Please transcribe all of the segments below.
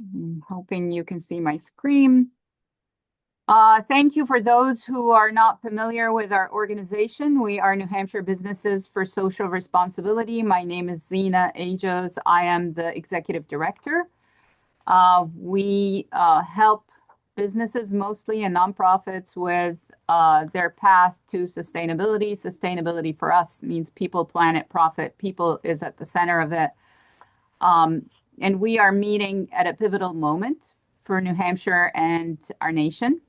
I'm hoping you can see my screen. Thank you for those who are not familiar with our organization. We are New Hampshire Businesses for Social Responsibility. My name is Zena Ajos. I am the executive director. We help businesses mostly and nonprofits with their path to sustainability. Sustainability for us means people, planet, profit. People is at the center of it. And we are meeting at a pivotal moment for New Hampshire and our nation.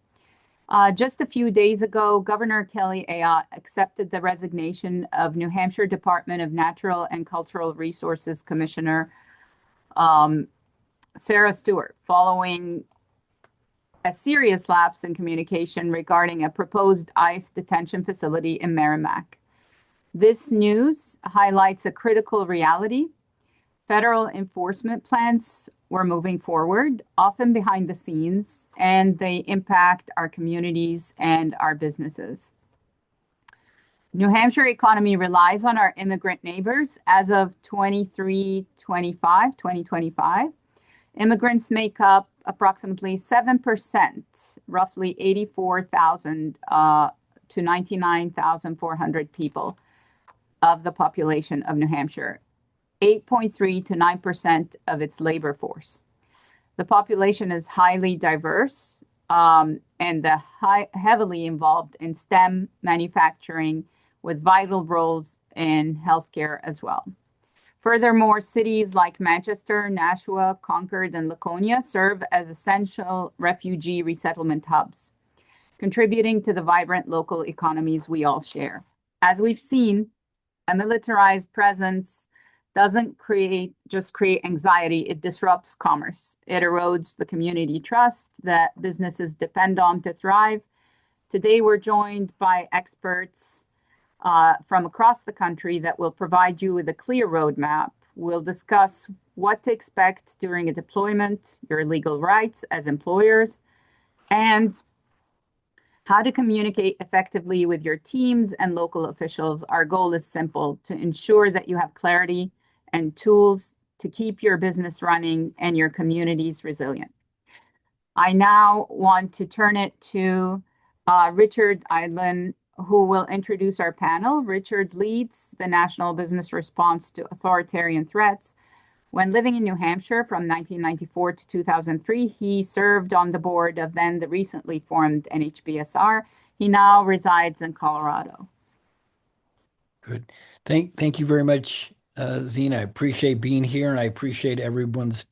Just a few days ago, Governor Kelly Ayotte accepted the resignation of New Hampshire Department of Natural and Cultural Resources Commissioner Sarah Stewart, following a serious lapse in communication regarding a proposed ICE detention facility in Merrimack. This news highlights a critical reality. Federal enforcement plans were moving forward, often behind the scenes, and they impact our communities and our businesses. New Hampshire economy relies on our immigrant neighbors. As of 2025, immigrants make up approximately 7%, roughly 84,000 to 99,400 people of the population of New Hampshire. 8.3 to 9% of its labor force. The population is highly diverse and heavily involved in STEM manufacturing with vital roles in healthcare as well. Furthermore, cities like Manchester, Nashua, Concord, and Laconia serve as essential refugee resettlement hubs, contributing to the vibrant local economies we all share. As we've seen, a militarized presence doesn't just create anxiety, it disrupts commerce. It erodes the community trust that businesses depend on to thrive. Today, we're joined by experts from across the country that will provide you with a clear roadmap. We'll discuss what to expect during a deployment, your legal rights as employers, and how to communicate effectively with your teams and local officials. Our goal is simple: to ensure that you have clarity and tools to keep your business running and your communities resilient. I now want to turn it to Richard Eidlin, who will introduce our panel. Richard leads the National Business Response to Authoritarian Threats. When living in New Hampshire from 1994 to 2003, he served on the board of then the recently formed NHBSR. He now resides in Colorado. Good. Thank you very much, Zena. I appreciate being here, and I appreciate everyone's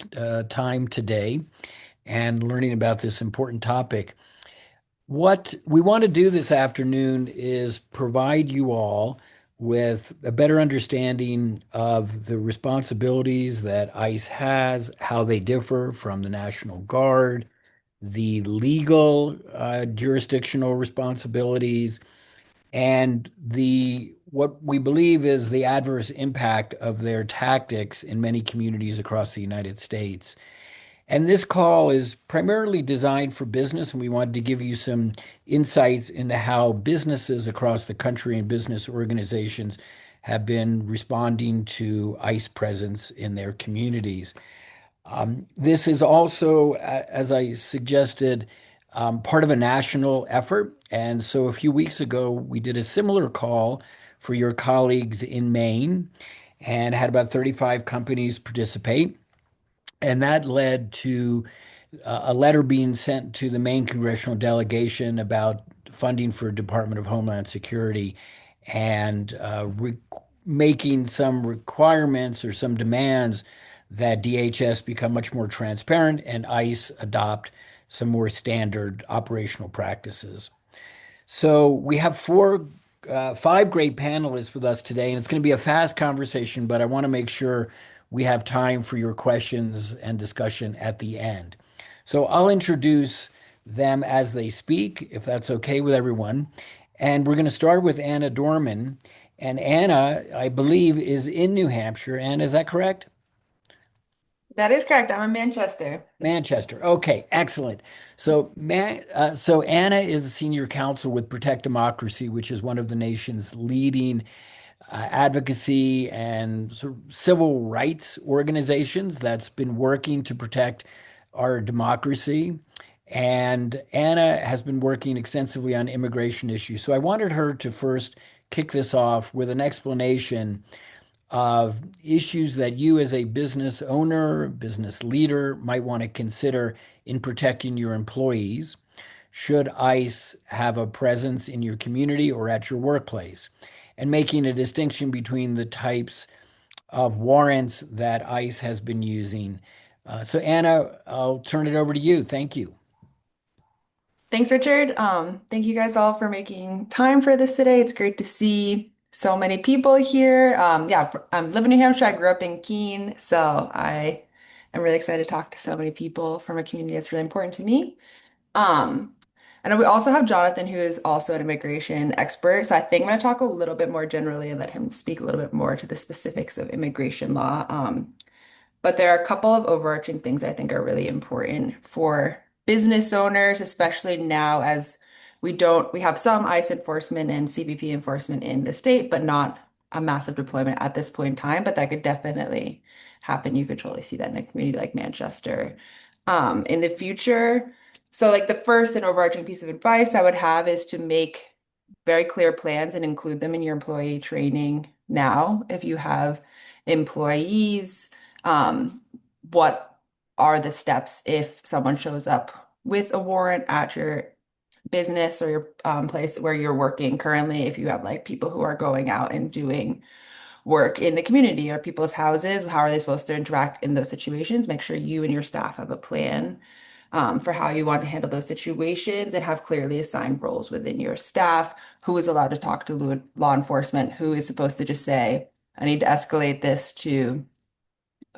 time today and learning about this important topic. What we want to do this afternoon is provide you all with a better understanding of the responsibilities that ICE has, how they differ from the National Guard, the legal jurisdictional responsibilities, and the what we believe is the adverse impact of their tactics in many communities across the United States. And this call is primarily designed for business, and we wanted to give you some insights into how businesses across the country and business organizations have been responding to ICE presence in their communities. This is also, as I suggested, part of a national effort. And so a few weeks ago, we did a similar call for your colleagues in Maine and had about 35 companies participate. And that led to a letter being sent to the Maine congressional delegation about funding for Department of Homeland Security and making some requirements or some demands that DHS become much more transparent and ICE adopt some more standard operational practices. So we have five great panelists with us today, and it's going to be a fast conversation, but I want to make sure we have time for your questions and discussion at the end. So I'll introduce them as they speak, if that's okay with everyone. And we're going to start with Anna Dorman. And Anna, I believe, is in New Hampshire. Anna, is that correct? That is correct. I'm in Manchester. Manchester. Okay, excellent. So Anna is a senior counsel with Protect Democracy, which is one of the nation's leading advocacy and sort of civil rights organizations that's been working to protect our democracy. And Anna has been working extensively on immigration issues. So I wanted her to first kick this off with an explanation of issues that you, as a business owner, business leader, might want to consider in protecting your employees. Should ICE have a presence in your community or at your workplace? And making a distinction between the types of warrants that ICE has been using. So, Anna, I'll turn it over to you. Thank you. Thanks, Richard. Thank you guys all for making time for this today. It's great to see so many people here. Yeah, I live in New Hampshire. I grew up in Keene, so I am really excited to talk to so many people from a community that's really important to me. Um, and we also have Jonathan, who is also an immigration expert. So I think I'm going to talk a little bit more generally and let him speak a little bit more to the specifics of immigration law. But there are a couple of overarching things I think are really important for business owners, especially now as we have some ICE enforcement and CBP enforcement in the state, but not a massive deployment at this point in time. But that could definitely happen. You could totally see that in a community like Manchester. In the future. So like the first and overarching piece of advice I would have is to make very clear plans and include them in your employee training now. If you have employees, um, what are the steps if someone shows up with a warrant at your business or your place where you're working currently? If you have like people who are going out and doing work in the community or people's houses, how are they supposed to interact in those situations? Make sure you and your staff have a plan for how you want to handle those situations and have clearly assigned roles within your staff. Who is allowed to talk to law enforcement? Who is supposed to just say, I need to escalate this to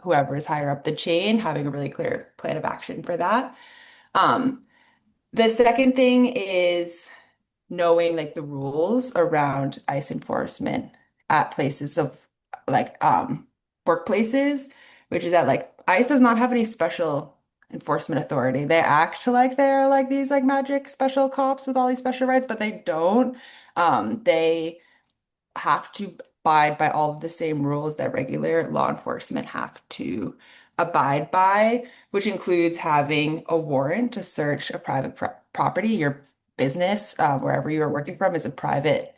whoever is higher up the chain, having a really clear plan of action for that. Um, the second thing is knowing like the rules around ICE enforcement at places of like workplaces, which is that like ICE does not have any special enforcement authority. They act like they're like these like magic special cops with all these special rights, but they don't. They have to abide by all of the same rules that regular law enforcement have to abide by, which includes having a warrant to search a private property. Your business, wherever you are working from, is a private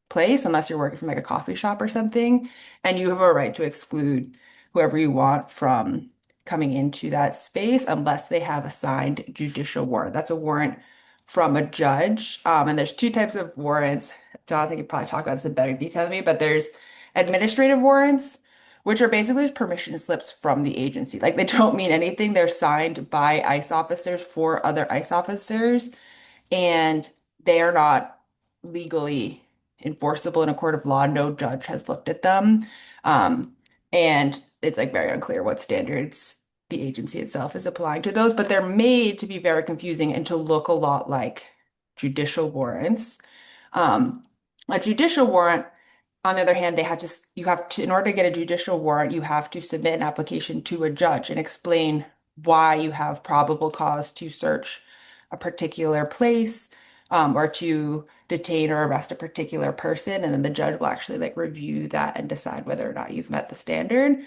place, unless you're working from like a coffee shop or something, and you have a right to exclude whoever you want from coming into that space unless they have a signed judicial warrant. That's a warrant from a judge. And there's two types of warrants. Jonathan could probably talk about this in better detail than me, but there's administrative warrants, which are basically just permission slips from the agency. Like they don't mean anything. They're signed by ICE officers for other ICE officers, and they are not legally enforceable in a court of law. No judge has looked at them. Um, and it's like very unclear what standards the agency itself is applying to those, but they're made to be very confusing and to look a lot like judicial warrants. Um, a judicial warrant, on the other hand, you have to, in order to get a judicial warrant, you have to submit an application to a judge and explain why you have probable cause to search a particular place, or to detain or arrest a particular person, and then the judge will actually like review that and decide whether or not you've met the standard.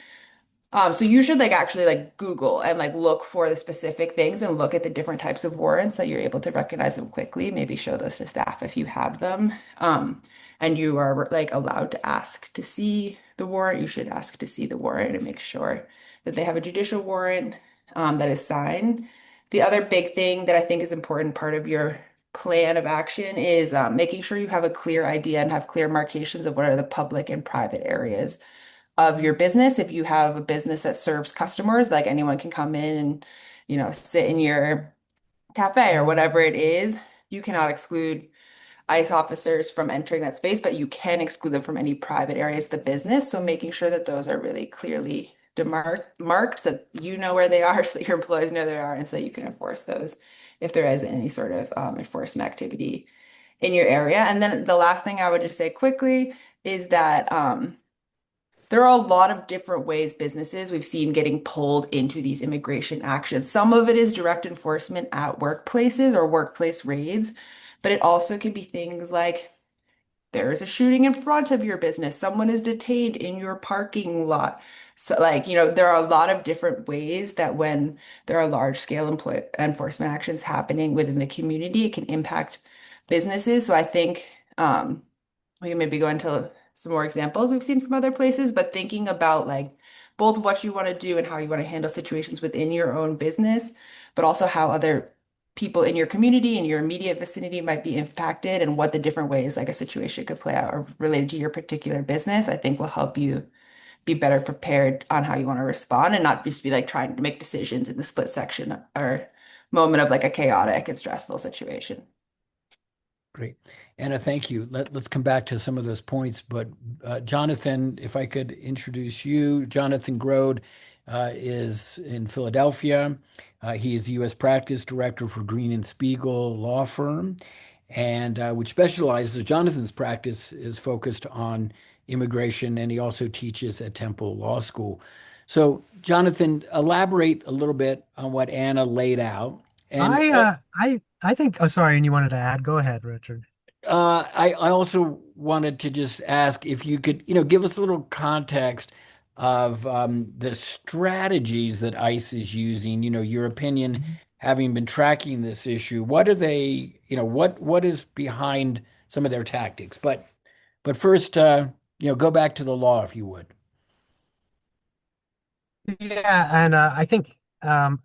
So you should like actually like Google and like look for the specific things and look at the different types of warrants so you're able to recognize them quickly. Maybe show those to staff if you have them. And you are like allowed to ask to see the warrant. You should ask to see the warrant and make sure that they have a judicial warrant that is signed. The other big thing that I think is important part of your plan of action is making sure you have a clear idea and have clear markations of what are the public and private areas of your business. If you have a business that serves customers, like anyone can come in and, sit in your cafe or whatever it is, you cannot exclude ICE officers from entering that space, but you can exclude them from any private areas of the business. So making sure that those are really clearly marked so that you know where they are, so that your employees know they are, and so that you can enforce those if there is any sort of enforcement activity in your area. And then the last thing I would just say quickly is that there are a lot of different ways businesses we've seen getting pulled into these immigration actions. Some of it is direct enforcement at workplaces or workplace raids, but it also can be things like there is a shooting in front of your business, someone is detained in your parking lot. So like, there are a lot of different ways that when there are large scale employ enforcement actions happening within the community, it can impact businesses. So I think we can maybe go into some more examples we've seen from other places, but thinking about like both what you want to do and how you want to handle situations within your own business, but also how other people in your community and your immediate vicinity might be impacted and what the different ways like a situation could play out or related to your particular business, I think will help you be better prepared on how you want to respond and not just be like trying to make decisions in the split section or moment of like a chaotic and stressful situation. Great. Anna, thank you. Let's come back to some of those points. But Jonathan, if I could introduce you, Jonathan Grode is in Philadelphia. He is the U.S. Practice Director for Green and Spiegel law firm, and which specializes, Jonathan's practice is focused on immigration, and he also teaches at Temple Law School. So, Jonathan, elaborate a little bit on what Anna laid out. And I think, oh, sorry, and you wanted to add, go ahead, Richard. I also wanted to just ask if you could, give us a little context of the strategies that ICE is using, your opinion, having been tracking this issue. What are they, what is behind some of their tactics? But first, go back to the law, if you would. Yeah, and I think I'm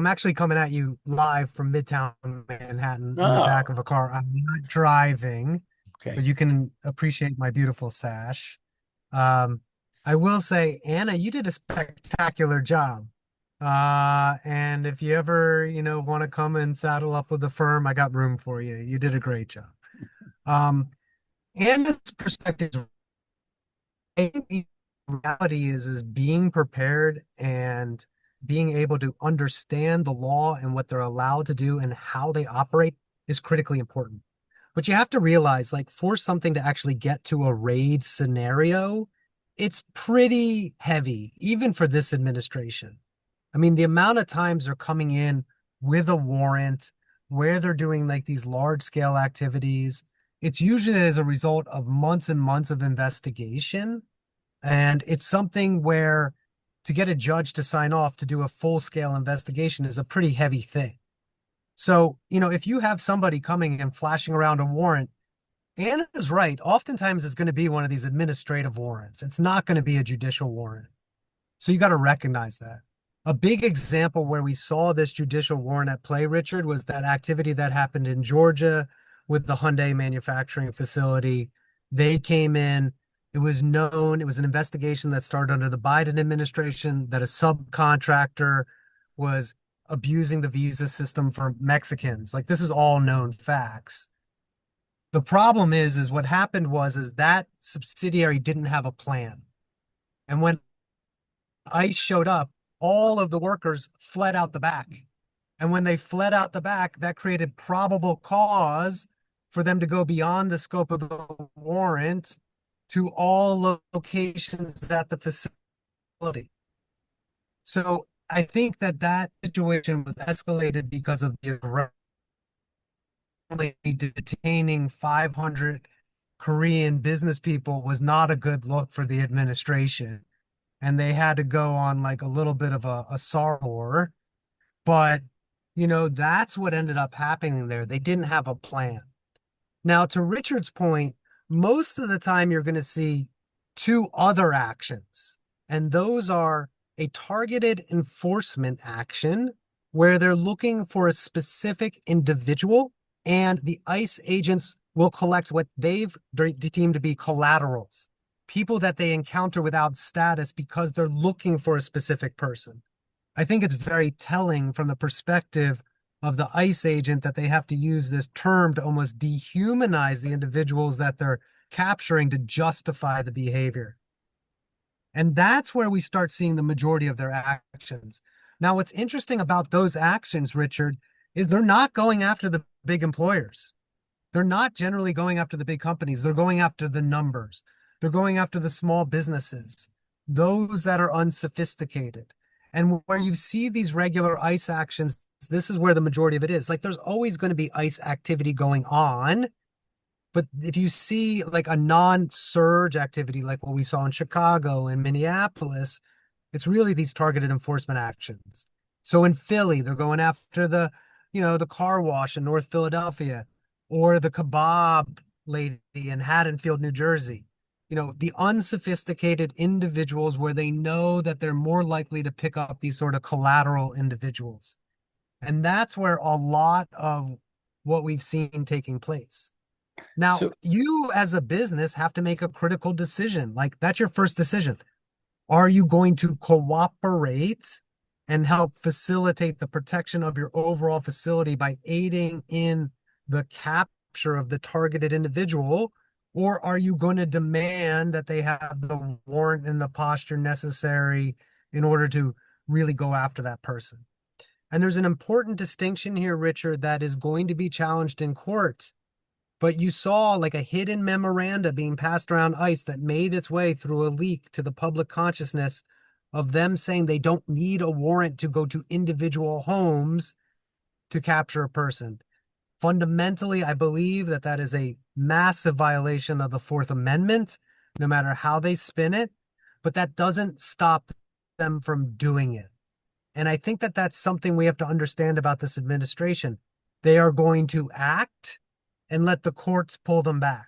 actually coming at you live from Midtown Manhattan in the back Oh, of a car. I'm not driving, but okay. you can appreciate my beautiful sash. Um, I will say, Anna, you did a spectacular job. And if you ever, want to come and saddle up with the firm, I got room for you. You did a great job. Um, Anna's perspective, I think the reality is being prepared and being able to understand the law and what they're allowed to do and how they operate is critically important. But you have to realize, like, for something to actually get to a raid scenario, it's pretty heavy, even for this administration. I mean, the amount of times they're coming in with a warrant where they're doing like these large scale activities, it's usually as a result of months and months of investigation. And it's something where to get a judge to sign off to do a full scale investigation is a pretty heavy thing. So, if you have somebody coming and flashing around a warrant, Anna's right. Oftentimes it's going to be one of these administrative warrants. It's not going to be a judicial warrant. So you got to recognize that. A big example where we saw this judicial warrant at play, Richard, was that activity that happened in Georgia with the Hyundai manufacturing facility. They came in. It was known, it was an investigation that started under the Biden administration that a subcontractor was abusing the visa system for Mexicans. Like, this is all known facts. The problem is what happened is that subsidiary didn't have a plan. And when ICE showed up, all of the workers fled out the back. And when they fled out the back, that created probable cause for them to go beyond the scope of the warrant to all locations at the facility. So I think that situation was escalated because of the detaining 500 Korean business people was not a good look for the administration. And they had to go on like a little bit of a sorrow. But, that's what ended up happening there. They didn't have a plan. Now, to Richard's point, most of the time you're going to see two other actions, and those are a targeted enforcement action where they're looking for a specific individual, and the ICE agents will collect what they've deemed to be collaterals, people that they encounter without status because they're looking for a specific person. I think it's very telling from the perspective of the ICE agent that they have to use this term to almost dehumanize the individuals that they're capturing to justify the behavior. And that's where we start seeing the majority of their actions. Now, what's interesting about those actions, Richard, is they're not going after the big employers. They're not generally going after the big companies. They're going after the numbers. They're going after the small businesses, those that are unsophisticated. And where you see these regular ICE actions, this is where the majority of it is. Like, there's always going to be ICE activity going on, But if you see like a non-surge activity like what we saw in Chicago and Minneapolis, it's really these targeted enforcement actions. So in Philly, they're going after the car wash in North Philadelphia or the kebab lady in Haddonfield, New Jersey. The unsophisticated individuals where they know that they're more likely to pick up these sort of collateral individuals. And that's where a lot of what we've seen taking place. Now, So, you as a business have to make a critical decision. Like, that's your first decision. Are you going to cooperate and help facilitate the protection of your overall facility by aiding in the capture of the targeted individual? Or are you going to demand that they have the warrant and the posture necessary in order to really go after that person? And there's an important distinction here, Richard, that is going to be challenged in court. But you saw like a hidden memoranda being passed around ICE that made its way through a leak to the public consciousness of them saying they don't need a warrant to go to individual homes to capture a person. Fundamentally, I believe that that is a massive violation of the Fourth Amendment, no matter how they spin it, but that doesn't stop them from doing it. And I think that that's something we have to understand about this administration. They are going to act and let the courts pull them back.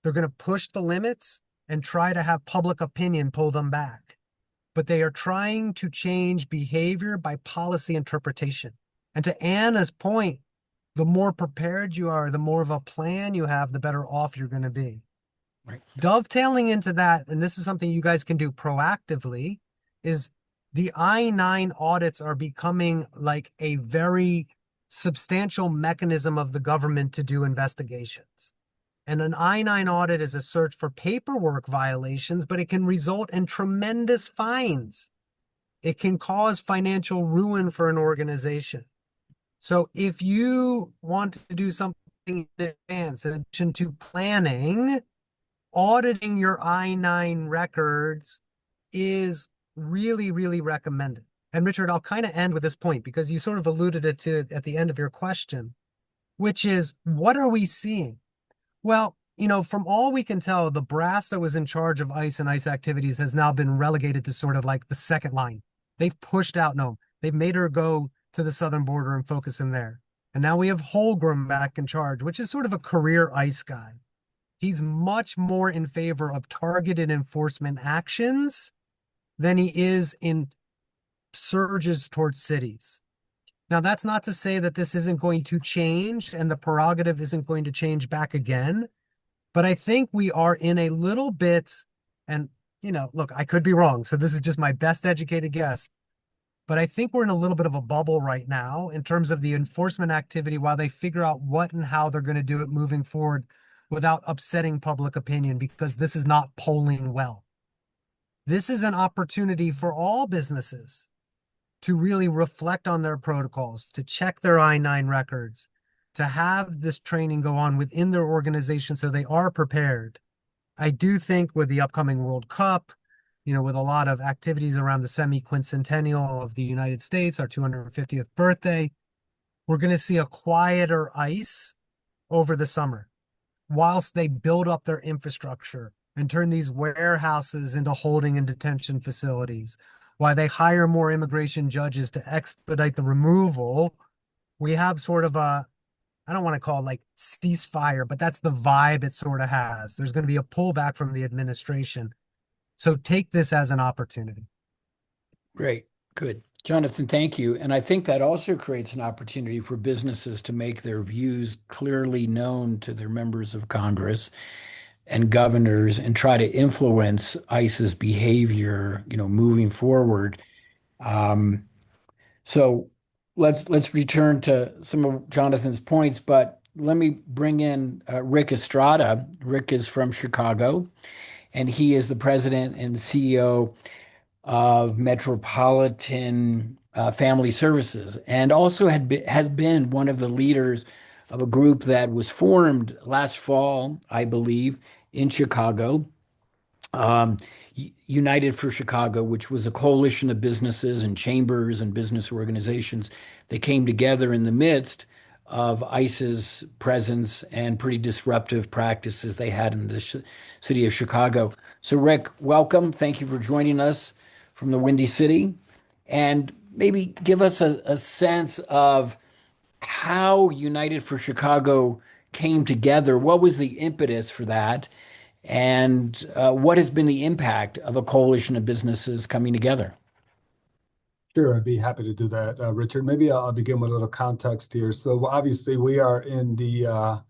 They're going to push the limits and try to have public opinion pull them back. But they are trying to change behavior by policy interpretation. And to Anna's point, the more prepared you are, the more of a plan you have, the better off you're going to be. right. Dovetailing into that, and this is something you guys can do proactively, is the I-9 audits are becoming like a very substantial mechanism of the government to do investigations. And an I-9 audit is a search for paperwork violations, but it can result in tremendous fines. It can cause financial ruin for an organization. So if you want to do something in advance, in addition to planning, auditing your I-9 records is really, really recommended. And Richard, I'll kind of end with this point because you sort of alluded it to at the end of your question, which is, what are we seeing? Well, from all we can tell, the brass that was in charge of ICE and ICE activities has now been relegated to sort of like the second line. They've pushed out Nome. They've made her go to the southern border and focus in there. And now we have Holgram back in charge, which is sort of a career ICE guy. He's much more in favor of targeted enforcement actions than he is in surges towards cities. Now, that's not to say that this isn't going to change and the prerogative isn't going to change back again. But I think we are in a little bit, and, look, I could be wrong. So this is just my best educated guess. But I think we're in a little bit of a bubble right now in terms of the enforcement activity while they figure out what and how they're going to do it moving forward without upsetting public opinion, because this is not polling well. This is an opportunity for all businesses to really reflect on their protocols, to check their I-9 records, to have this training go on within their organization so they are prepared. I do think with the upcoming World Cup, with a lot of activities around the semi-quincentennial of the United States, our 250th birthday, we're going to see a quieter ICE over the summer whilst they build up their infrastructure and turn these warehouses into holding and detention facilities. While they hire more immigration judges to expedite the removal, we have sort of a, I don't want to call it like ceasefire, but that's the vibe it sort of has. There's going to be a pullback from the administration. So take this as an opportunity. Great. Good. Jonathan, thank you. And I think that also creates an opportunity for businesses to make their views clearly known to their members of Congress and governors and try to influence ICE's behavior, moving forward. Um, so let's return to some of Jonathan's points, but let me bring in Rick Estrada. Rick is from Chicago, and he is the president and CEO of Metropolitan Family Services, and also has been one of the leaders of a group that was formed last fall, I believe, in Chicago, um, United for Chicago, which was a coalition of businesses and chambers and business organizations that came together in the midst of ICE's presence and pretty disruptive practices they had in the city of Chicago. So, Rick, welcome. Thank you for joining us from the Windy City. And maybe give us a sense of how United for Chicago came together. What was the impetus for that? And what has been the impact of a coalition of businesses coming together? Sure, I'd be happy to do that, Richard. Maybe I'll begin with a little context here. So obviously, we are in the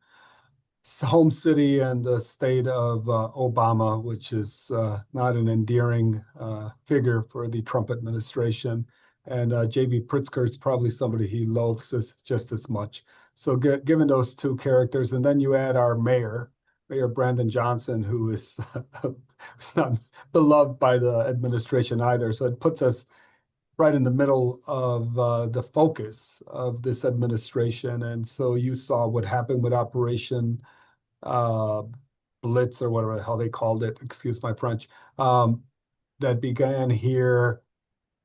home city and the state of Obama, which is not an endearing figure for the Trump administration. And J.B. Pritzker is probably somebody he loathes just as much. So given those two characters, and then you add our mayor, Mayor Brandon Johnson, who is who's not beloved by the administration either. So it puts us right in the middle of the focus of this administration. And so you saw what happened with Operation uh, Blitz, or whatever the hell they called it, excuse my French, that began here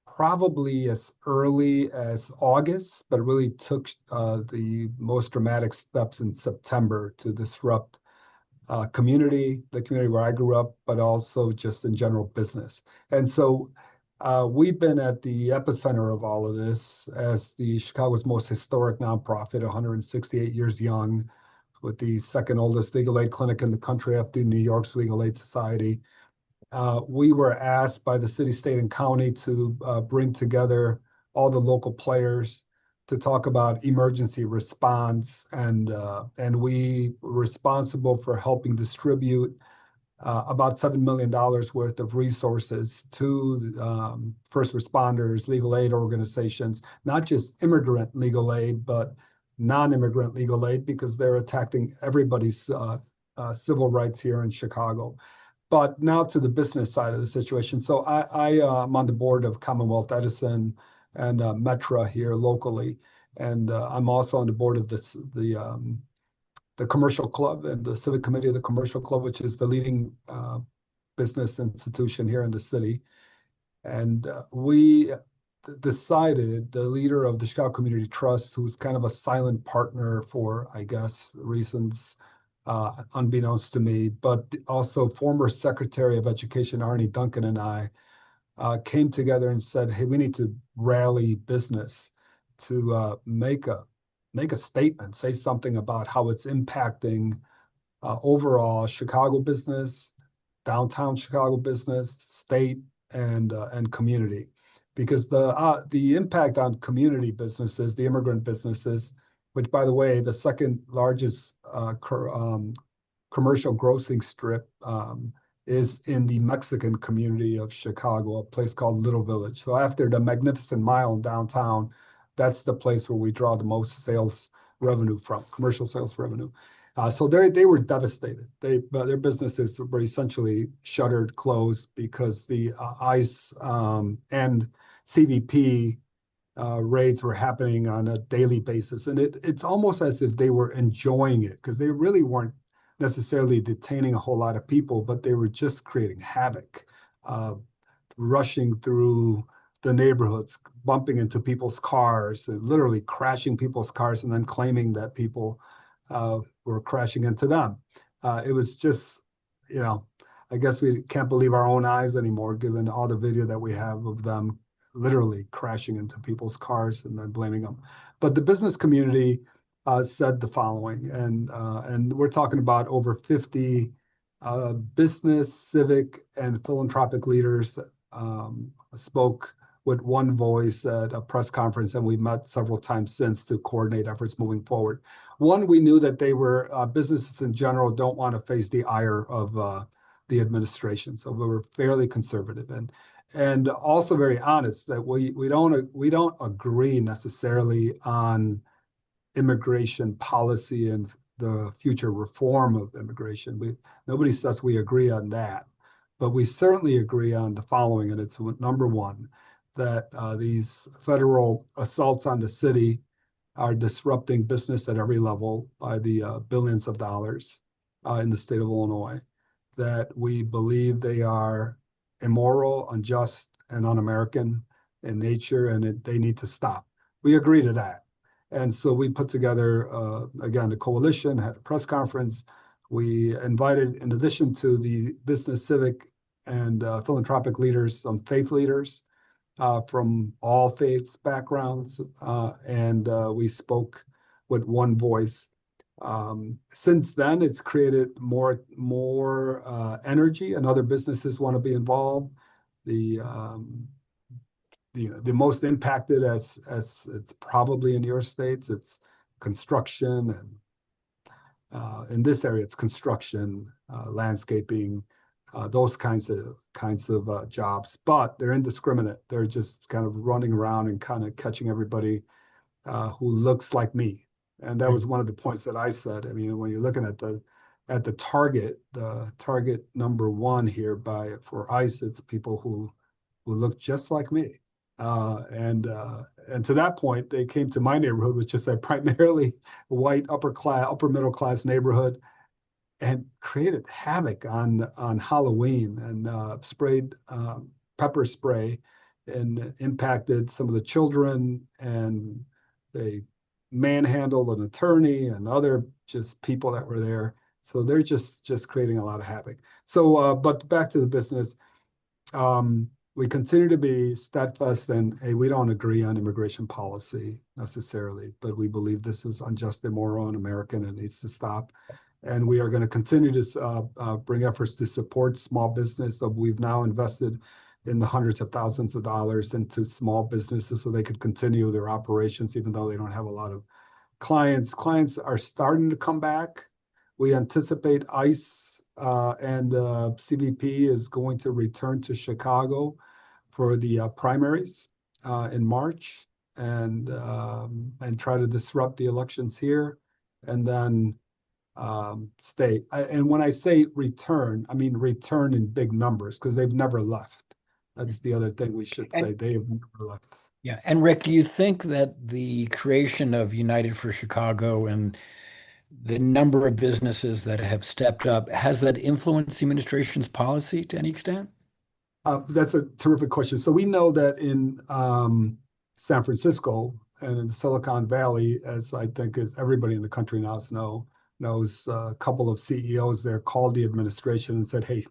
probably as early as August, but really took the most dramatic steps in September to disrupt the community where I grew up, but also just in general business. And so we've been at the epicenter of all of this as the Chicago's most historic nonprofit, 168 years young, with the second oldest legal aid clinic in the country after New York's Legal Aid Society. We were asked by the city, state, and county to bring together all the local players to talk about emergency response, and we were responsible for helping distribute about $7 million worth of resources to first responders, legal aid organizations, not just immigrant legal aid, but non-immigrant legal aid, because they're attacking everybody's civil rights here in Chicago. But now to the business side of the situation. So I am on the board of Commonwealth Edison and Metra here locally, and I'm also on the board of the Commercial Club and the Civic Committee of the Commercial Club, which is the leading business institution here in the city. And we decided, the leader of the Chicago Community Trust, who's kind of a silent partner for, I guess, reasons unbeknownst to me, but also former Secretary of Education Arnie Duncan and I came together and said, hey, we need to rally business to make a statement, say something about how it's impacting overall Chicago business, downtown Chicago business, state, and community. Because the impact on community businesses, the immigrant businesses, which, by the way, the second largest commercial grossing strip is in the Mexican community of Chicago, a place called Little Village. So after the Magnificent Mile in downtown, that's the place where we draw the most sales revenue from, commercial sales revenue. So they were devastated. Their businesses were essentially shuttered, closed, because the ICE and CVP raids were happening on a daily basis. And it's almost as if they were enjoying it, because they really weren't necessarily detaining a whole lot of people, but they were just creating havoc, rushing through the neighborhoods, bumping into people's cars, and literally crashing people's cars, and then claiming that people were crashing into them. It was just, I guess we can't believe our own eyes anymore, given all the video that we have of them literally crashing into people's cars and then blaming them. But the business community said the following, and we're talking about over 50 business, civic, and philanthropic leaders spoke with one voice at a press conference, and we've met several times since to coordinate efforts moving forward. One, we knew that they were businesses in general don't want to face the ire of the administration, so we were fairly conservative and also very honest that we don't agree necessarily on immigration policy and the future reform of immigration. Nobody says we agree on that, but we certainly agree on the following, and it's number one, that these federal assaults on the city are disrupting business at every level by the billions of dollars in the state of Illinois, that we believe they are immoral, unjust, and un-American in nature, and they need to stop. We agree to that. And so we put together, again, a coalition, had a press conference. We invited, in addition to the business, civic, and philanthropic leaders, some faith leaders from all faith backgrounds, and we spoke with one voice. Since then, it's created more energy, and other businesses want to be involved. The most impacted, as it's probably in your states, it's construction, and in this area, it's construction, landscaping, those kinds of jobs. But they're indiscriminate. They're just kind of running around and kind of catching everybody who looks like me. And that was one of the points that I said. I mean, when you're looking at the target number one here for ICE, it's people who look just like me. And to that point, they came to my neighborhood, which is a primarily white upper middle class neighborhood, and created havoc on Halloween, and sprayed pepper spray and impacted some of the children, and they manhandled an attorney and other just people that were there. So they're just creating a lot of havoc. So, but back to the business. We continue to be steadfast in, hey, we don't agree on immigration policy necessarily, but we believe this is unjust, immoral, and un-American, and it needs to stop. And we are going to continue to bring efforts to support small business. So we've now invested in the hundreds of thousands of dollars into small businesses so they could continue their operations, even though they don't have a lot of clients. Clients are starting to come back. We anticipate ICE and CBP is going to return to Chicago for the primaries in March, and try to disrupt the elections here, and then stay. And when I say return, I mean return in big numbers, because they've never left. That's the other thing we should say. They have never left. Yeah. And Rick, do you think that the creation of United for Chicago and the number of businesses that have stepped up, has that influenced the administration's policy to any extent? That's a terrific question. So we know that in San Francisco and in the Silicon Valley, as I think as everybody in the country now knows, a couple of CEOs there called the administration and said, hey,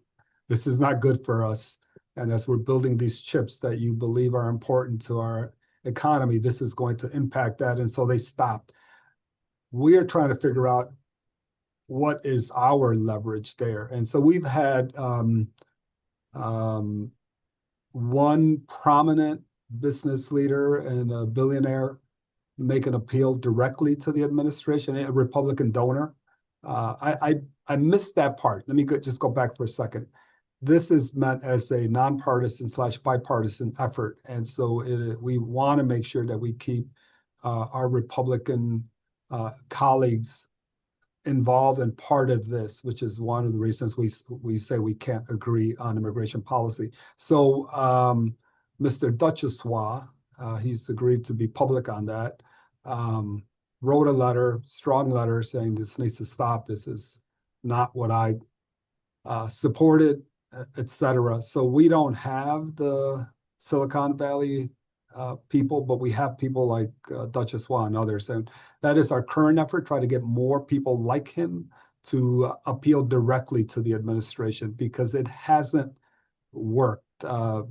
this is not good for us. And as we're building these chips that you believe are important to our economy, this is going to impact that. And so they stopped. We are trying to figure out what is our leverage there. And so we've had one prominent business leader and a billionaire make an appeal directly to the administration, a Republican donor. I missed that part. Let me just go back for a second. This is meant as a nonpartisan / bipartisan effort. And so we want to make sure that we keep our Republican colleagues involved and part of this, which is one of the reasons we say we can't agree on immigration policy. So Mr. Duchossois, he's agreed to be public on that, wrote a strong letter saying this needs to stop. This is not what I supported, etc. So we don't have the Silicon Valley people, but we have people like Duchossois and others. And that is our current effort, try to get more people like him to appeal directly to the administration, because it hasn't worked. To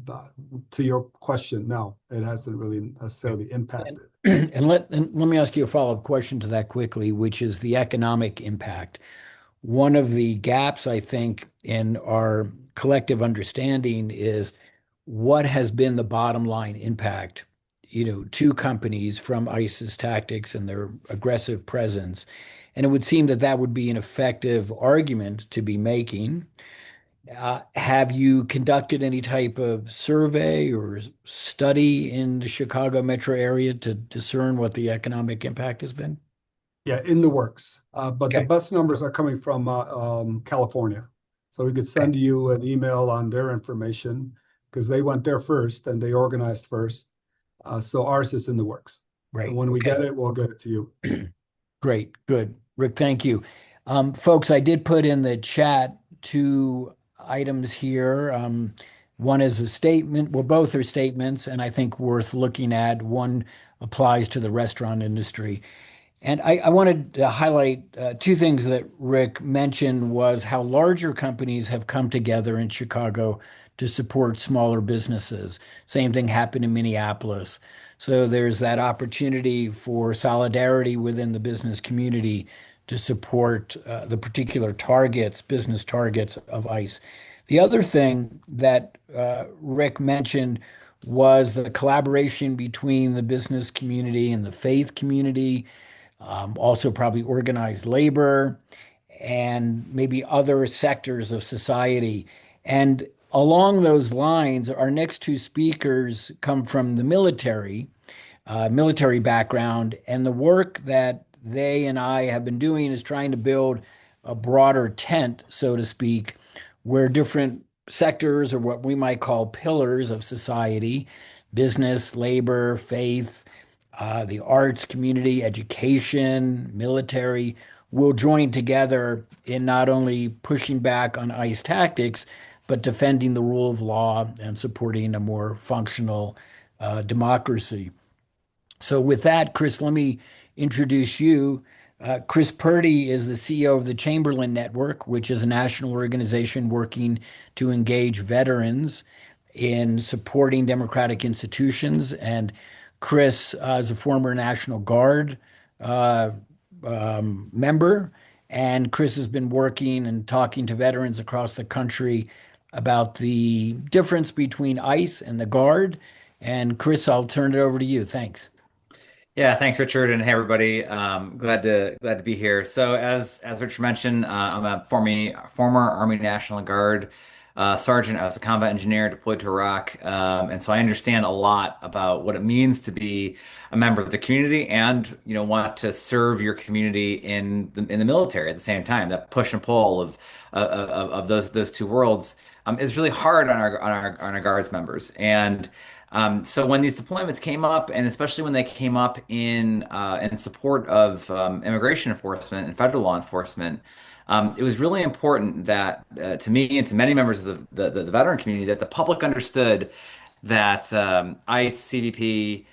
your question, no, it hasn't really necessarily impacted. And let me ask you a follow-up question to that quickly, which is the economic impact. One of the gaps, I think, in our collective understanding is what has been the bottom line impact, to companies from ICE's tactics and their aggressive presence. And it would seem that that would be an effective argument to be making. Have you conducted any type of survey or study in the Chicago metro area to discern what the economic impact has been? Yeah, in the works. But Okay. the best numbers are coming from California. So we could send you an email on their information, because they went there first and they organized first. So ours is in the works. Right. And when we get it, we'll get it to you. Great. Good. Rick, thank you. Folks, I did put in the chat two items here. One is a statement. Well, both are statements, and I think worth looking at. One applies to the restaurant industry. And I wanted to highlight two things that Rick mentioned was how larger companies have come together in Chicago to support smaller businesses. Same thing happened in Minneapolis. So there's that opportunity for solidarity within the business community to support the particular targets, business targets of ICE. The other thing that Rick mentioned was the collaboration between the business community and the faith community, also probably organized labor and maybe other sectors of society. And along those lines, our next two speakers come from the military background, and the work that they and I have been doing is trying to build a broader tent, so to speak, where different sectors or what we might call pillars of society, business, labor, faith, the arts community, education, military, will join together in not only pushing back on ICE tactics, but defending the rule of law and supporting a more functional democracy. So, with that, Chris, let me introduce you. Chris Purdy is the CEO of the Chamberlain Network, which is a national organization working to engage veterans in supporting democratic institutions. And Chris is a former National Guard uh, member. And Chris has been working and talking to veterans across the country about the difference between ICE and the Guard. And Chris, I'll turn it over to you. Thanks. Yeah, thanks, Richard, and hey, everybody. Glad to be here. So, as Richard mentioned, I'm a former Army National Guard sergeant. I was a combat engineer deployed to Iraq, and so I understand a lot about what it means to be a member of the community and want to serve your community in the military at the same time. That push and pull of those two worlds is really hard on our guards members and. So when these deployments came up, and especially when they came up in support of immigration enforcement and federal law enforcement, it was really important that to me and to many members of the veteran community that the public understood that ICE, CBP,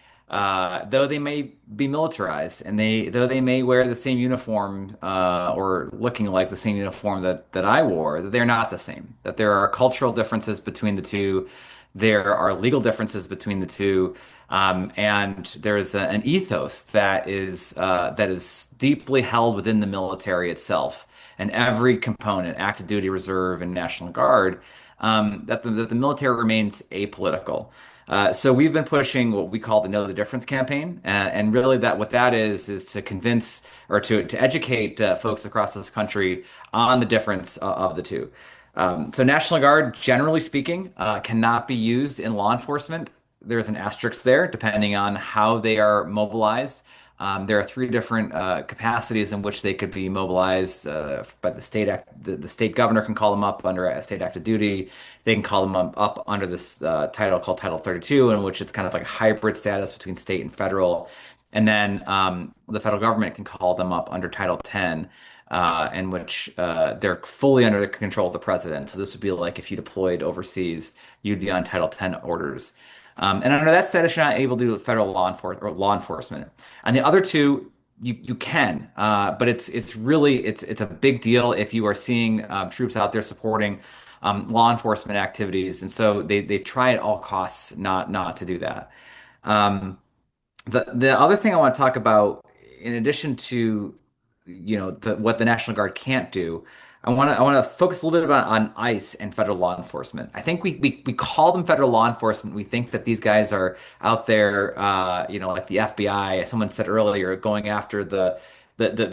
though they may be militarized and though they may wear the same uniform or looking like the same uniform that I wore, that they're not the same. That there are cultural differences between the two. There are legal differences between the two, and there's an ethos that is deeply held within the military itself, and every component, active duty, reserve, and National Guard, that the military remains apolitical. So we've been pushing what we call the Know the Difference campaign, and really what that is to convince or to educate folks across this country on the difference of the two. So National Guard, generally speaking, cannot be used in law enforcement. There's an asterisk there, depending on how they are mobilized. There are three different capacities in which they could be mobilized by the state act. The state governor can call them up under a state active duty. They can call them up under this title called Title 32, in which it's kind of like a hybrid status between state and federal. And then the federal government can call them up under Title 10 in which they're fully under the control of the president. So this would be like if you deployed overseas, you'd be on Title 10 orders. And under that status, you're not able to do federal law enforcement. And the other two, you can, but it's really it's a big deal if you are seeing troops out there supporting law enforcement activities, and so they try at all costs not to do that. The other thing I want to talk about, in addition to what the National Guard can't do, I want to focus a little bit on ICE and federal law enforcement. I think we call them federal law enforcement. We think that these guys are out there, like the FBI. As someone said earlier, going after the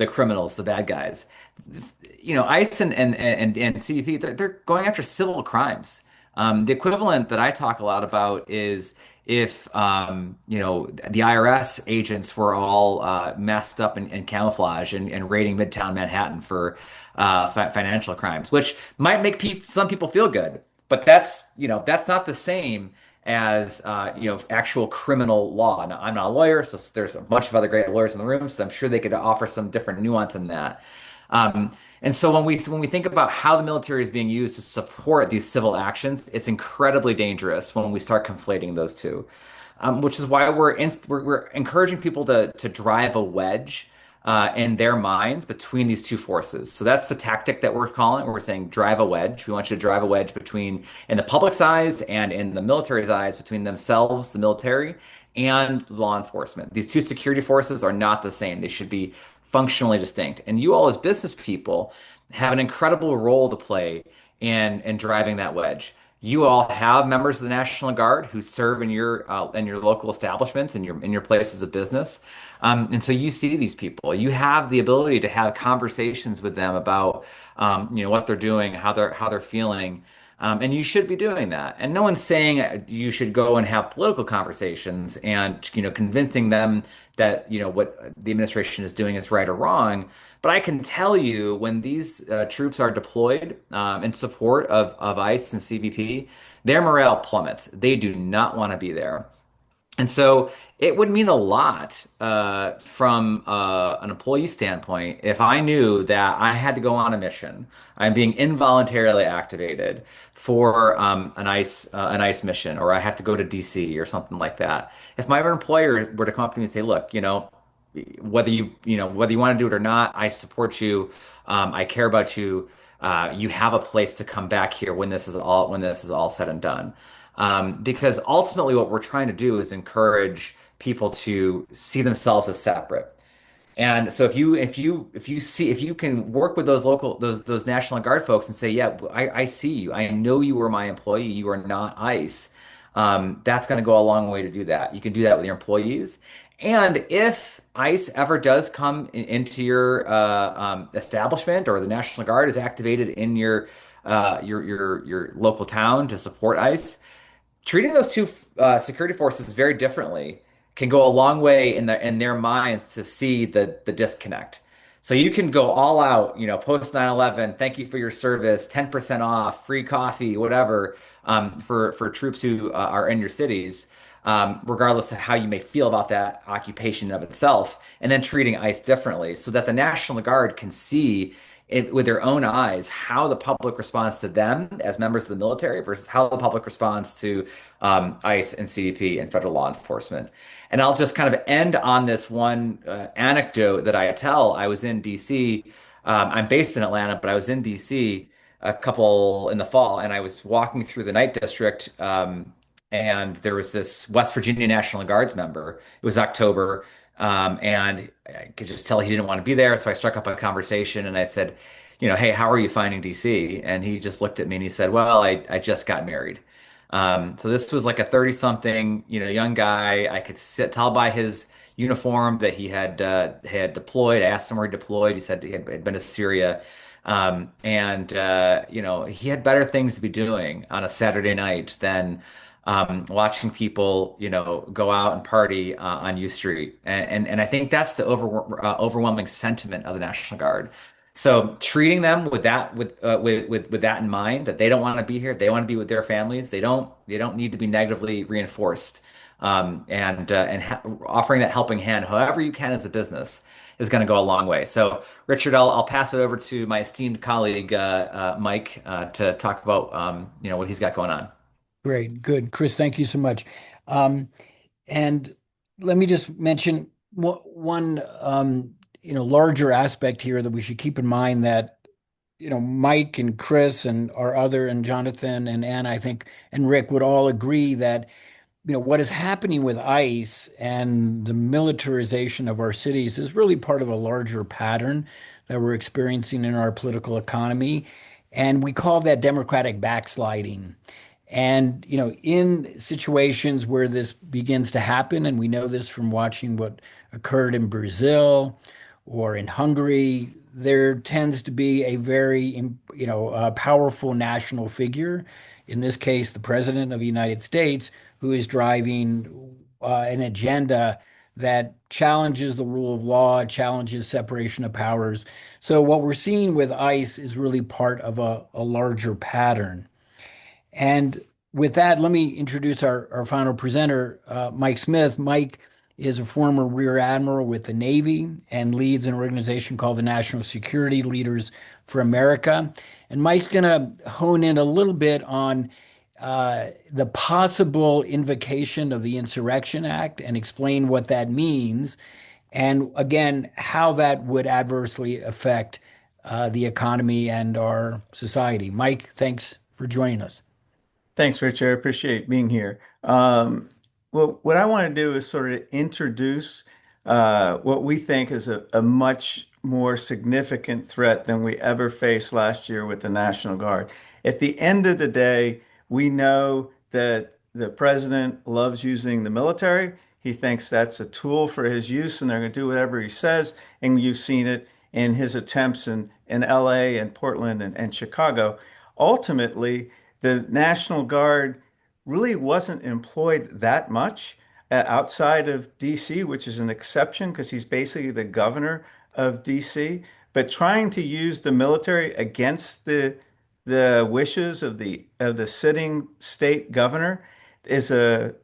criminals, the bad guys. ICE and CBP, they're going after civil crimes. The equivalent that I talk a lot about is if the IRS agents were all messed up in camouflage and raiding Midtown Manhattan for financial crimes, which might make some people feel good, but that's not the same as actual criminal law. Now, I'm not a lawyer, so there's a bunch of other great lawyers in the room, so I'm sure they could offer some different nuance in that. Um, and so when we think about how the military is being used to support these civil actions, it's incredibly dangerous when we start conflating those two. Which is why we're encouraging people to drive a wedge in their minds between these two forces. So that's the tactic that we're calling. We're saying drive a wedge. We want you to drive a wedge between in the public's eyes and in the military's eyes, between themselves, the military, and law enforcement. These two security forces are not the same. They should be functionally distinct. And you all, as business people, have an incredible role to play in driving that wedge. You all have members of the National Guard who serve in your local establishments, in your places of business, and so you see these people. You have the ability to have conversations with them about what they're doing, how they're feeling, and you should be doing that. And no one's saying you should go and have political conversations and convincing them that what the administration is doing is right or wrong. But I can tell you when these troops are deployed in support of ICE and CBP, their morale plummets. They do not want to be there. And so it would mean a lot from an employee standpoint if I knew that I had to go on a mission. I'm being involuntarily activated for an ICE mission, or I have to go to DC or something like that. If my employer were to come up to me and say, "Look, whether you want to do it or not, I support you. I care about you. You have a place to come back here when this is all said and done." Because ultimately, what we're trying to do is encourage people to see themselves as separate. And so if you can work with those National Guard folks and say, yeah, I see you. I know you were my employee. You are not ICE. That's going to go a long way to do that. You can do that with your employees. And if ICE ever does come into your establishment, or the National Guard is activated in your local town to support ICE, treating those two security forces very differently can go a long way in their minds to see the disconnect. So you can go all out, post 9/11, thank you for your service, 10% off, free coffee, whatever, for troops who are in your cities, regardless of how you may feel about that occupation of itself, and then treating ICE differently so that the National Guard can see it with their own eyes how the public responds to them as members of the military versus how the public responds to ICE and CDP and federal law enforcement. And I'll just kind of end on this one anecdote that I tell. I was in DC. I'm based in Atlanta, but I was in DC a couple in the fall, and I was walking through the Night District, and there was this West Virginia National Guards member. It was October, and I could just tell he didn't want to be there. So I struck up a conversation and I said, hey, how are you finding DC? And he just looked at me and he said, well, I just got married. So this was like a 30 something, young guy. I could tell by his uniform that he had deployed. I asked him where he deployed. He said he had been to Syria. And he had better things to be doing on a Saturday night than watching people, go out and party on U Street, and I think that's the overwhelming sentiment of the National Guard. So treating them with that in mind, that they don't want to be here, they want to be with their families. They don't need to be negatively reinforced, and offering that helping hand, however you can as a business, is going to go a long way. So, Richard, I'll pass it over to my esteemed colleague Mike to talk about what he's got going on. Great, good. Chris, thank you so much. Um, and let me just mention one larger aspect here that we should keep in mind, that Mike and Chris and and Jonathan and Anna, I think, and Rick would all agree that what is happening with ICE and the militarization of our cities is really part of a larger pattern that we're experiencing in our political economy. And we call that democratic backsliding. And, in situations where this begins to happen, and we know this from watching what occurred in Brazil or in Hungary, there tends to be a very, powerful national figure, in this case, the President of the United States, who is driving an agenda that challenges the rule of law, challenges separation of powers. So what we're seeing with ICE is really part of a larger pattern. And with that, let me introduce our final presenter, Mike Smith. Mike is a former Rear Admiral with the Navy and leads an organization called the National Security Leaders for America. And Mike's going to hone in a little bit on the possible invocation of the Insurrection Act and explain what that means, and again, how that would adversely affect the economy and our society. Mike, thanks for joining us. Thanks, Richard. I appreciate being here. Well, what I want to do is sort of introduce what we think is a much more significant threat than we ever faced last year with the National Guard. At the end of the day, we know that the president loves using the military. He thinks that's a tool for his use, and they're going to do whatever he says. And you've seen it in his attempts in LA and Portland and Chicago. Ultimately, the National Guard really wasn't employed that much outside of DC, which is an exception because he's basically the governor of DC. But trying to use the military against the wishes of the sitting state governor is a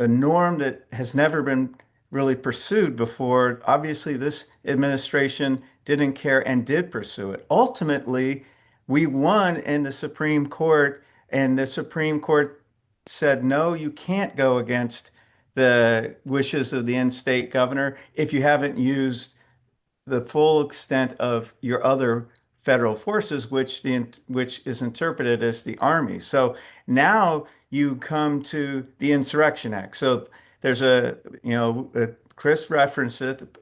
norm that has never been really pursued before. Obviously, this administration didn't care and did pursue it. Ultimately, we won in the Supreme Court, and the Supreme Court said, no, you can't go against the wishes of the in-state governor if you haven't used the full extent of your other federal forces, which is interpreted as the army. So now you come to the Insurrection Act. So there's Chris referenced it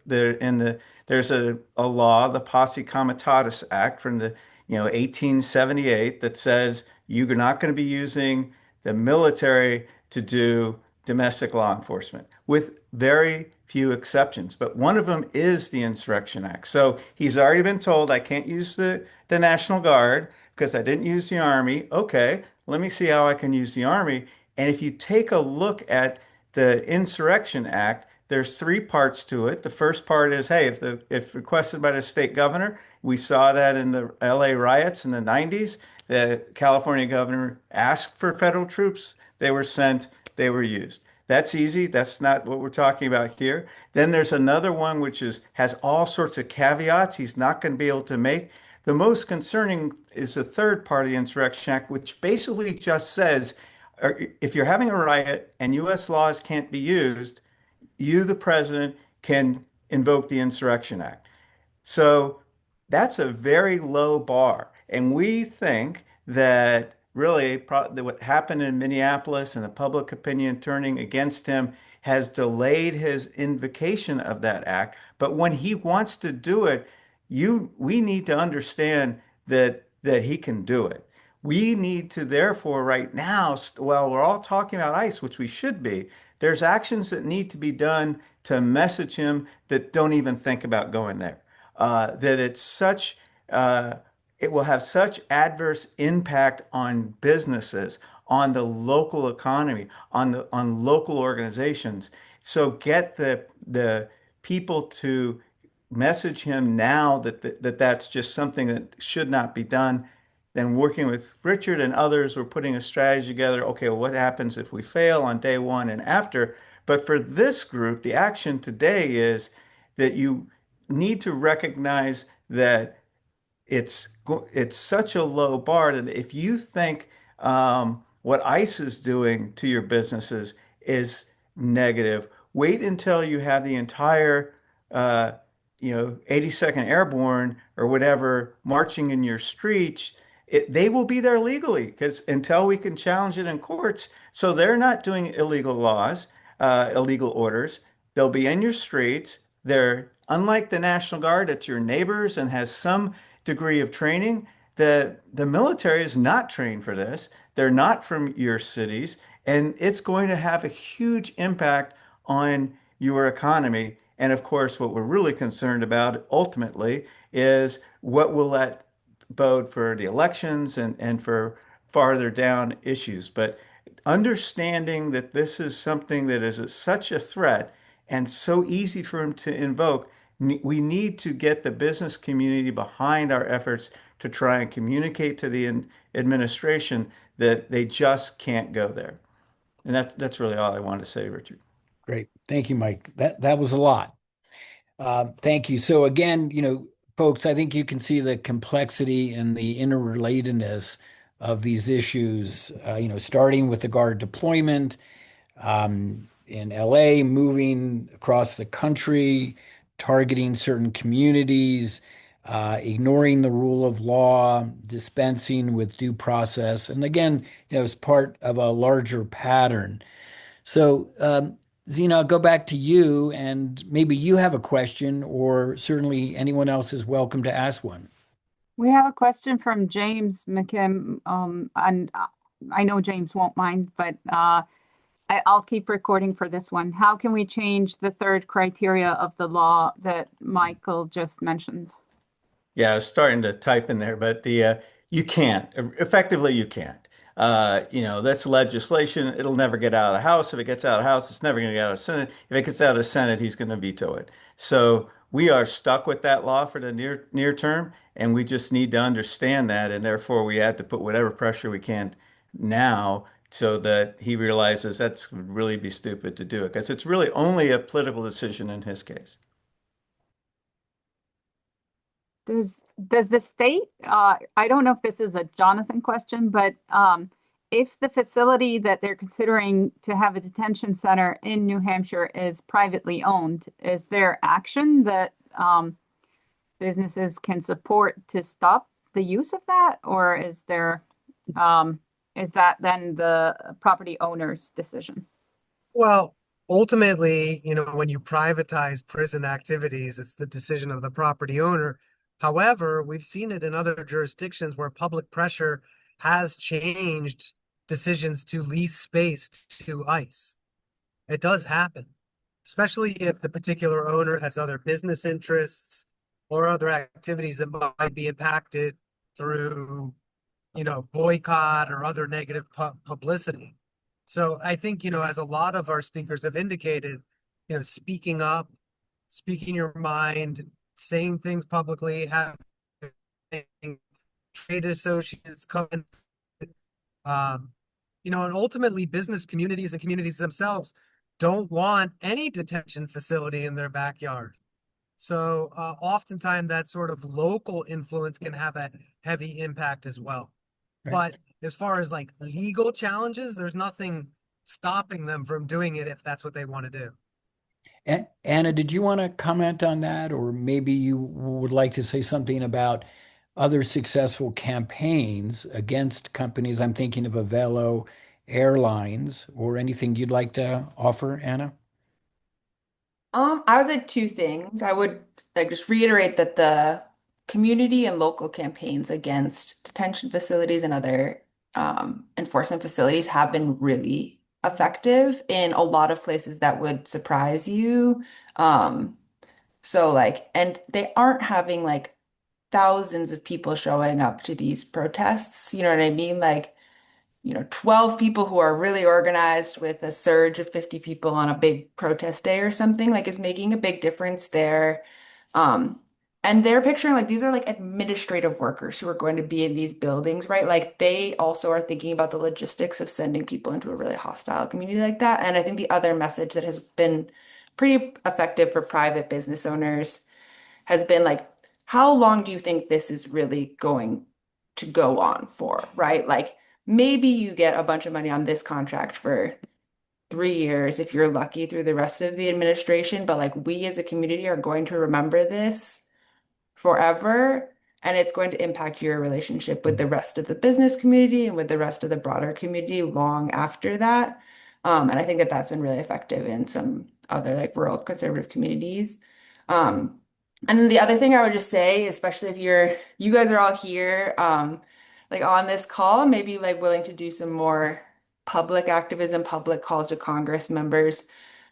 there's a law, the Posse Comitatus Act from the 1878 that says you're not going to be using the military to do domestic law enforcement, with very few exceptions. But one of them is the Insurrection Act. So he's already been told, I can't use the National Guard because I didn't use the Army. Okay, let me see how I can use the Army. And if you take a look at the Insurrection Act, there's three parts to it. The first part is, hey, if requested by the state governor, we saw that in the LA riots in the 90s, the California governor asked for federal troops, they were sent, they were used. That's easy. That's not what we're talking about here. Then there's another one which has all sorts of caveats he's not going to be able to make. The most concerning is the third part of the Insurrection Act, which basically just says if you're having a riot and U.S. laws can't be used, you, the president, can invoke the Insurrection Act. So that's a very low bar. And we think that really what happened in Minneapolis and the public opinion turning against him has delayed his invocation of that act. But when he wants to do it, we need to understand that he can do it. We need to therefore right now, while we're all talking about ICE, which we should be, there's actions that need to be done to message him that don't even think about going there. That it will have such adverse impact on businesses, on the local economy, on local organizations. So get the people to message him now that that's just something that should not be done. Then working with Richard and others, we're putting a strategy together. Okay, well, what happens if we fail on day one and after? But for this group, the action today is that you need to recognize that it's such a low bar that if you think what ICE is doing to your businesses is negative, wait until you have the entire 82nd Airborne or whatever marching in your streets. They will be there legally because until we can challenge it in courts. So they're not doing illegal laws, illegal orders. They'll be in your streets. They're unlike the National Guard, it's your neighbors and has some degree of training. The military is not trained for this. They're not from your cities, and it's going to have a huge impact on your economy. And of course, what we're really concerned about ultimately is what will that bode for the elections and for farther down issues. But understanding that this is something that is such a threat and so easy for him to invoke, we need to get the business community behind our efforts to try and communicate to the administration that they just can't go there. And that's really all I wanted to say, Richard. Great. Thank you, Mike. That was a lot. Thank you. So again, folks, I think you can see the complexity and the interrelatedness of these issues, starting with the Guard deployment in LA, moving across the country, targeting certain communities, ignoring the rule of law, dispensing with due process. And again, it's part of a larger pattern. So, Zena, I'll go back to you, and maybe you have a question, or certainly anyone else is welcome to ask one. We have a question from James McKim, and I know James won't mind, but I'll keep recording for this one. How can we change the third criteria of the law that Michael just mentioned? Yeah, I was starting to type in there, but the you can't. Effectively, you can't. That's legislation. It'll never get out of the House. If it gets out of the House, it's never going to get out of the Senate. If it gets out of the Senate, he's going to veto it. So we are stuck with that law for the near term, and we just need to understand that, and therefore we have to put whatever pressure we can now so that he realizes that's would really be stupid to do it because it's really only a political decision in his case. Does the state, I don't know if this is a Jonathan question, but if the facility that they're considering to have a detention center in New Hampshire is privately owned, is there action that businesses can support to stop the use of that? Or is that then the property owner's decision? Well, ultimately, when you privatize prison activities, it's the decision of the property owner. However, we've seen it in other jurisdictions where public pressure has changed decisions to lease space to ICE. It does happen, especially if the particular owner has other business interests or other activities that might be impacted through, boycott or other negative publicity. So I think, as a lot of our speakers have indicated, speaking up, speaking your mind, saying things publicly, having trade associates come in, and ultimately business communities and communities themselves don't want any detention facility in their backyard. So oftentimes that sort of local influence can have a heavy impact as well. Right. But as far as like legal challenges, there's nothing stopping them from doing it if that's what they want to do. Anna, did you want to comment on that? Or maybe you would like to say something about other successful campaigns against companies. I'm thinking of Avelo Airlines, or anything you'd like to offer, Anna? I would say two things. I would like just reiterate that the community and local campaigns against detention facilities and other enforcement facilities have been really effective in a lot of places that would surprise you. Um, and they aren't having like thousands of people showing up to these protests. You know what I mean? 12 people who are really organized with a surge of 50 people on a big protest day or something, like is making a big difference there. Um, and they're picturing like these are like administrative workers who are going to be in these buildings, right? Like they also are thinking about the logistics of sending people into a really hostile community like that. And I think the other message that has been pretty effective for private business owners has been like, how long do you think this is really going to go on for, right? Like maybe you get a bunch of money on this contract for 3 years if you're lucky through the rest of the administration, but like we as a community are going to remember this forever. And it's going to impact your relationship with the rest of the business community and with the rest of the broader community long after that. And I think that that's been really effective in some other like rural conservative communities. Um, and then the other thing I would just say, especially if you guys are all here, like on this call, maybe like willing to do some more public activism, public calls to Congress members.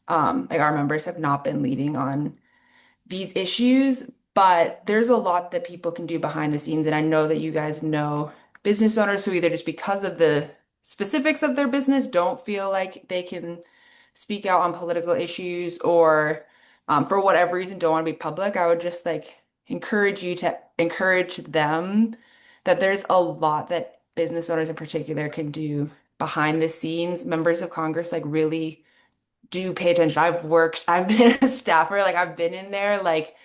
Like our members have not been leading on these issues, but there's a lot that people can do behind the scenes. And I know that you guys know business owners who either just because of the specifics of their business don't feel like they can speak out on political issues or for whatever reason don't want to be public. I would just like encourage you to encourage them that there's a lot that business owners in particular can do behind the scenes. Members of Congress like really do pay attention. I've been a staffer, like I've been in there, like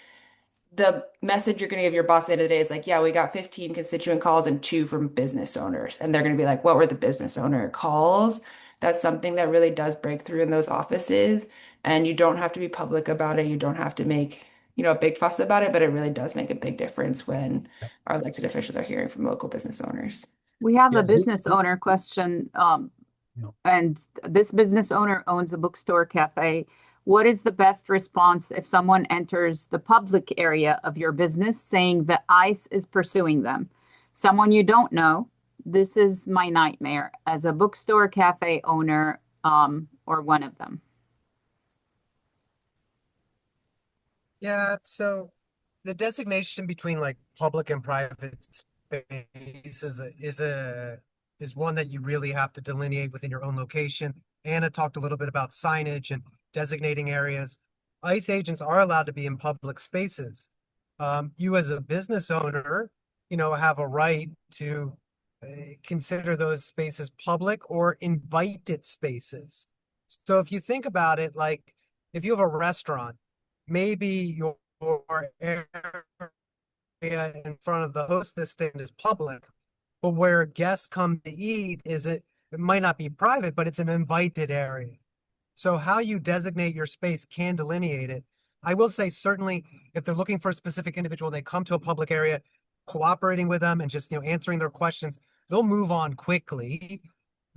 the message you're going to give your boss at the end of the day is like, yeah, we got 15 constituent calls and 2 from business owners. And they're going to be like, what were the business owner calls? That's something that really does break through in those offices. And you don't have to be public about it. You don't have to make, a big fuss about it, but it really does make a big difference when our elected officials are hearing from local business owners. We have Yeah, a business owner question, and this business owner owns a bookstore cafe. What is the best response if someone enters the public area of your business saying that ICE is pursuing them? Someone you don't know. This is my nightmare as a bookstore cafe owner, or one of them. Yeah, so the designation between like public and private space is one that you really have to delineate within your own location. Anna talked a little bit about signage and designating areas. ICE agents are allowed to be in public spaces. You as a business owner, have a right to consider those spaces public or invited spaces. So if you think about it, like if you have a restaurant, maybe your area in front of the hostess stand is public, but where guests come to eat it might not be private, but it's an invited area. So how you designate your space can delineate it. I will say certainly if they're looking for a specific individual, they come to a public area, cooperating with them and just answering their questions, they'll move on quickly.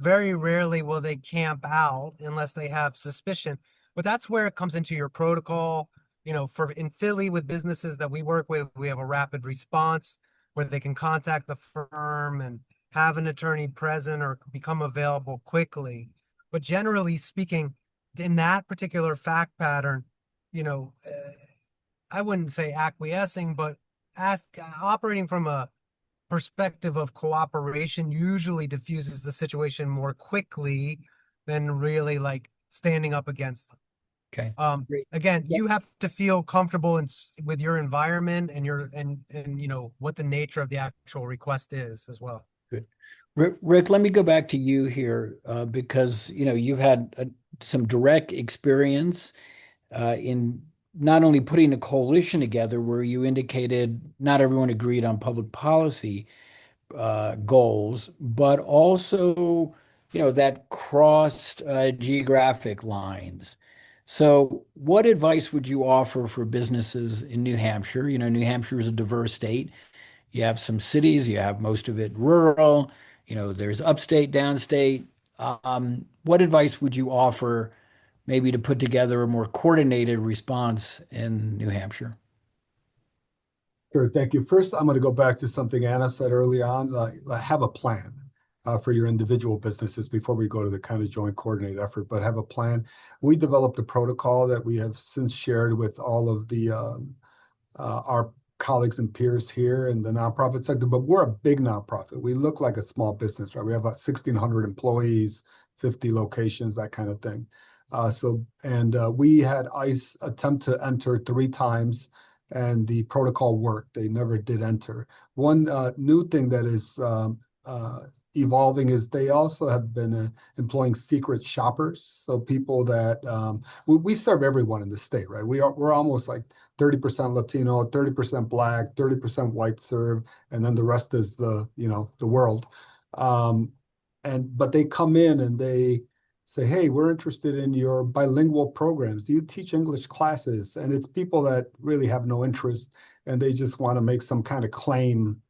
Very rarely will they camp out unless they have suspicion. But that's where it comes into your protocol. In Philly with businesses that we work with, we have a rapid response where they can contact the firm and have an attorney present or become available quickly. But generally speaking, in that particular fact pattern, I wouldn't say acquiescing, but operating from a perspective of cooperation usually diffuses the situation more quickly than really like standing up against them. Okay. Great. Again, you have to feel comfortable with your environment and what the nature of the actual request is as well. Good. Rick, let me go back to you here because you've had some direct experience in not only putting a coalition together where you indicated not everyone agreed on public policy goals, but also that crossed geographic lines. So what advice would you offer for businesses in New Hampshire? New Hampshire is a diverse state. You have some cities, you have most of it rural, there's upstate, downstate. What advice would you offer maybe to put together a more coordinated response in New Hampshire? Sure, thank you. First, I'm going to go back to something Anna said early on. Have a plan for your individual businesses before we go to the kind of joint coordinated effort, but have a plan. We developed a protocol that we have since shared with all of our colleagues and peers here in the nonprofit sector, but we're a big nonprofit. We look like a small business, right? We have about 1,600 employees, 50 locations, that kind of thing. We had ICE attempt to enter 3 times, and the protocol worked. They never did enter. One new thing that is evolving is they also have been employing secret shoppers. So people that we serve everyone in the state, right? We're almost like 30% Latino, 30% Black, 30% white serve, and then the rest is the world. But they come in and they say, hey, we're interested in your bilingual programs. Do you teach English classes? And it's people that really have no interest and they just want to make some kind of claim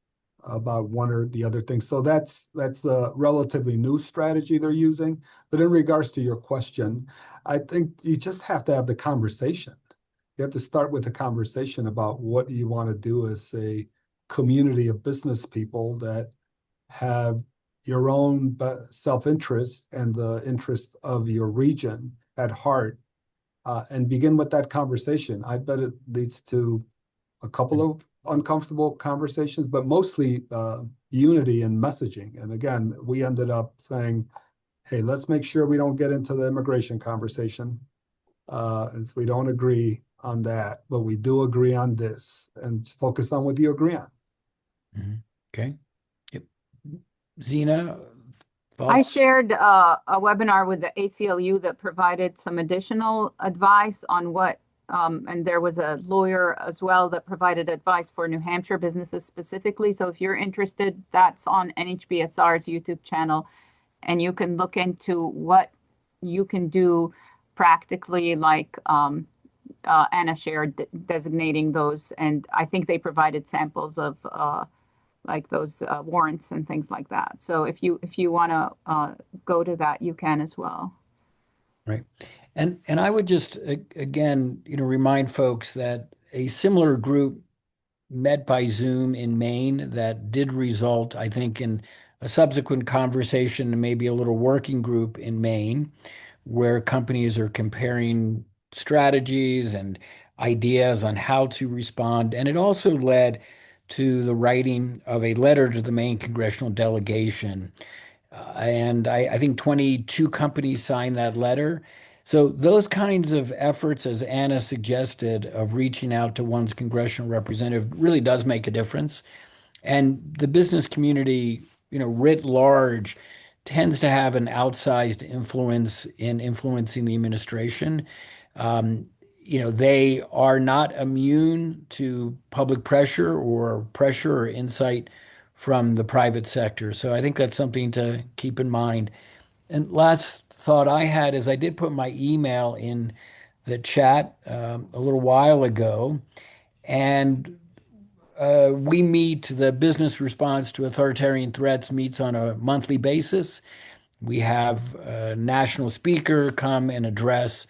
about one or the other thing. So that's a relatively new strategy they're using. But in regards to your question, I think you just have to have the conversation. You have to start with the conversation about what you want to do as a community of business people that have your own self-interest and the interest of your region at heart, and begin with that conversation. I bet it leads to a couple of uncomfortable conversations, but mostly unity and messaging. And again, we ended up saying, hey, let's make sure we don't get into the immigration conversation. And we don't agree on that, but we do agree on this, and focus on what you agree on. Mm-hmm. Okay. Yep. Zena, I Thoughts? shared a webinar with the ACLU that provided some additional advice on and there was a lawyer as well that provided advice for New Hampshire businesses specifically. So if you're interested, that's on NHBSR's YouTube channel, and you can look into what you can do practically, like Anna shared, designating those. And I think they provided samples of like those warrants and things like that. So if you want to go to that, you can as well. Right. And I would just again, remind folks that a similar group met by Zoom in Maine that did result, I think, in a subsequent conversation and maybe a little working group in Maine where companies are comparing strategies and ideas on how to respond. And it also led to the writing of a letter to the Maine congressional delegation. And I think 22 companies signed that letter. So those kinds of efforts, as Anna suggested, of reaching out to one's congressional representative really does make a difference. And the business community, writ large, tends to have an outsized influence in influencing the administration. Um, they are not immune to public pressure or insight from the private sector. So I think that's something to keep in mind. And last thought I had is I did put my email in the chat a little while ago, and we meet, the business response to authoritarian threats meets on a monthly basis. We have a national speaker come and address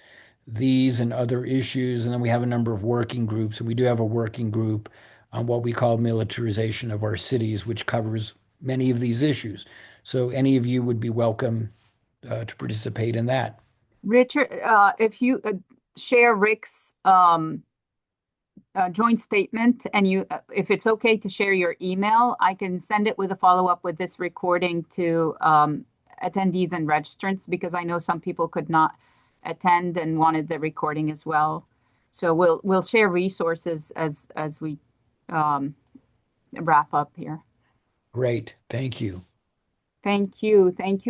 these and other issues. And then we have a number of working groups. And we do have a working group on what we call militarization of our cities, which covers many of these issues. So any of you would be welcome to participate in that. Richard, if you share Rick's joint statement, and if it's okay to share your email, I can send it with a follow-up with this recording to attendees and registrants, because I know some people could not attend and wanted the recording as well. So we'll share resources as we wrap up here. Great. Thank you. Thank you. Thank you.